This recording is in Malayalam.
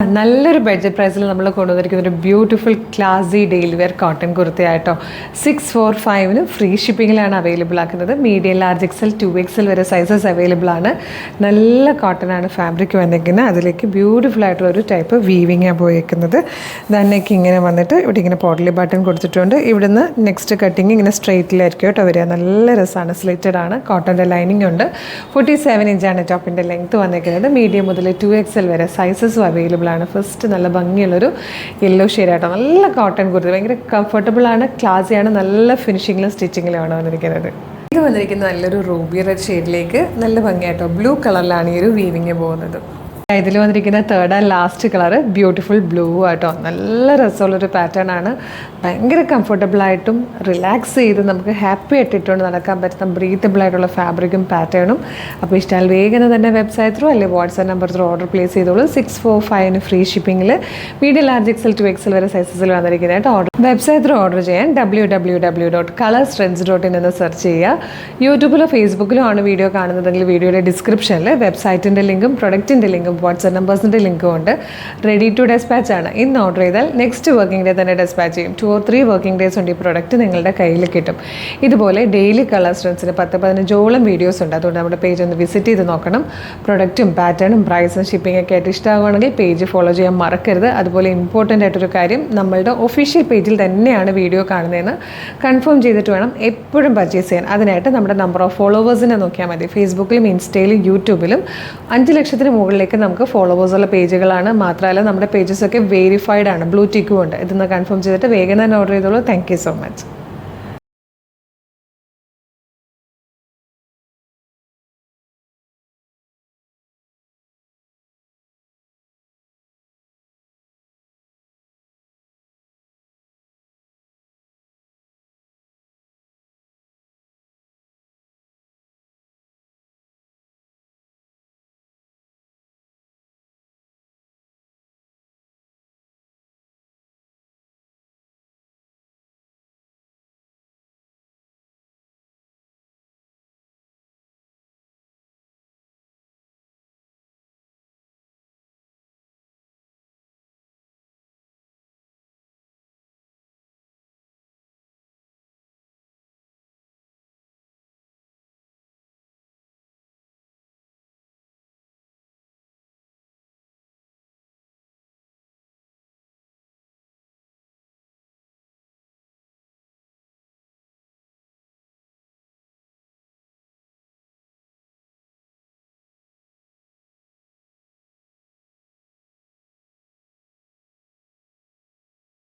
നല്ലൊരു ബഡ്ജറ്റ് പ്രൈസിൽ നമ്മൾ കൊണ്ടുവന്നിരിക്കുന്ന ഒരു beautiful classy daily wear cotton കുർത്തിയായിട്ടോ 645 ഫ്രീ ഷിപ്പിങ്ങിലാണ് അവൈലബിൾ ആക്കുന്നത്. മീഡിയം, ലാർജ് എക്സൽ, 2XL വരെ സൈസസ് അവൈലബിൾ ആണ്. നല്ല കോട്ടൺ ആണ് ഫാബ്രിക് വന്നിരിക്കുന്നത്. അതിലേക്ക് ബ്യൂട്ടിഫുൾ ആയിട്ടുള്ള ഒരു ടൈപ്പ് വീവിങ്ങാണ് പോയിരിക്കുന്നത്. തന്നേക്ക് ഇങ്ങനെ വന്നിട്ട് ഇവിടെ ഇങ്ങനെ പോട്ടലി ബട്ടൺ കൊടുത്തിട്ടുണ്ട്. ഇവിടുന്ന് നെക്സ്റ്റ് കട്ടിങ് ഇങ്ങനെ സ്ട്രെയിറ്റിലായിരിക്കും കേട്ടോ വരിക. നല്ല രസമാണ്. സ്ലിറ്റഡ് ആണ്. കോട്ടൻ്റെ ലൈനിങ് ഉണ്ട്. 47 ഇഞ്ചാണ് ടോപ്പിൻ്റെ ലെങ്ത്ത് വന്നിരിക്കുന്നത്. മീഡിയം മുതൽ 2XL വരെ സൈസസും അവൈലബിൾ ആണ്. ഫസ്റ്റ് നല്ല ഭംഗിയുള്ളൊരു യെല്ലോ ഷെയ്ഡായിട്ടോ. നല്ല കോട്ടൺ കുർത്തി, ഭയങ്കര കംഫർട്ടബിൾ ആണ്, ക്ലാസിയാണ്, നല്ല ഫിനിഷിങ്ങിലും സ്റ്റിച്ചിങ്ങിലുമാണ് വന്നിരിക്കുന്നത്. ഇത് വന്നിരിക്കുന്നത് നല്ലൊരു റൂബി റെഡ് ഷെയ്ഡിലേക്ക് നല്ല ഭംഗിയായിട്ടോ ബ്ലൂ കളറിലാണ് ഈ ഒരു വീവിങ് പോകുന്നത്. ഇതിൽ വന്നിരിക്കുന്ന third and last colour beautiful blue ആയിട്ടോ. നല്ല രസമുള്ളൊരു പാറ്റേൺ ആണ്. ഭയങ്കര കംഫർട്ടബിളായിട്ടും റിലാക്സ് ചെയ്ത് നമുക്ക് ഹാപ്പി ആയിട്ട് ഇട്ടുകൊണ്ട് നടക്കാൻ പറ്റുന്ന ബ്രീത്തബിൾ ആയിട്ടുള്ള ഫാബ്രിക്കും പാറ്റേണും. അപ്പോൾ ഇഷ്ടമായാൽ വേഗം തന്നെ വെബ്സൈറ്റ് ത്രൂ അല്ലെങ്കിൽ WhatsApp number through order place ചെയ്തോളൂ. 645 ഫ്രീ ഷിപ്പിങ്ങിൽ മീഡിയം, ലാർജ് എക്സൽ, 2XL വരെ സൈസസിൽ വന്നിരിക്കുന്നതായിട്ട് വെബ്സൈറ്റ് ത്രൂ ഓർഡർ ചെയ്യാൻ www.colorstrends.in എന്ന് സെർച്ച് ചെയ്യുക. യൂട്യൂബിലോ ഫേസ്ബുക്കിലോ ആണ് വീഡിയോ കാണുന്നതെങ്കിൽ വീഡിയോയുടെ ഡിസ്ക്രിപ്ഷനിൽ വെബ്സൈറ്റിൻ്റെ ലിങ്കും പ്രൊഡക്റ്റിൻ്റെ ലിങ്കും വാട്സ്ആപ്പ് നമ്പേഴ്സിൻ്റെ ലിങ്കും ഉണ്ട്. റെഡി ടു ഡെസ്പാച്ച് ആണ്. ഇന്ന് ഓർഡർ ചെയ്താൽ നെക്സ്റ്റ് വർക്കിംഗ് ഡേ തന്നെ ഡെസ്പാച്ച് ചെയ്യും. 2 or 3 വർക്കിംഗ് ഡേയ്സ് കൊണ്ട് ഈ പ്രൊഡക്റ്റ് നിങ്ങളുടെ കയ്യിൽ കിട്ടും. ഇതുപോലെ ഡെയിലി കളർ സ്ട്രെൻസിന് 10-15 വീഡിയോസ് ഉണ്ട്. അതുകൊണ്ട് നമ്മുടെ പേജ് ഒന്ന് വിസിറ്റ് ചെയ്ത് നോക്കണം. പ്രൊഡക്റ്റും പാറ്റേണും പ്രൈസും ഷിപ്പിംഗ് ഒക്കെ ആയിട്ട് ഇഷ്ടമാവുകയാണെങ്കിൽ പേജ് ഫോളോ ചെയ്യാൻ മറക്കരുത്. അതുപോലെ ഇമ്പോർട്ടൻ്റ് ആയിട്ടൊരു കാര്യം, നമ്മളുടെ ഒഫീഷ്യൽ പേജിൽ തന്നെയാണ് വീഡിയോ കാണുന്നതെന്ന് കൺഫേം ചെയ്തിട്ട് വേണം എപ്പോഴും പർച്ചേസ് ചെയ്യാൻ. അതിനായിട്ട് നമ്മുടെ നമ്പർ ഓഫ് ഫോളോവേഴ്സിനെ നോക്കിയാൽ മതി. ഫേസ്ബുക്കിലും ഇൻസ്റ്റയിലും യൂട്യൂബിലും 5 ലക്ഷത്തിന് മുകളിലേക്ക് നമുക്ക് ഫോളോവേഴ്സുള്ള പേജുകളാണ്. മാത്രമല്ല നമ്മുടെ പേജസൊക്കെ വെരിഫൈഡ് ആണ്, ബ്ലൂ ടിക്കും ഉണ്ട്. ഇതൊന്ന് കൺഫേം ചെയ്തിട്ട് വേഗം തന്നെ ഓർഡർ ചെയ്തോളൂ. Thank you so much.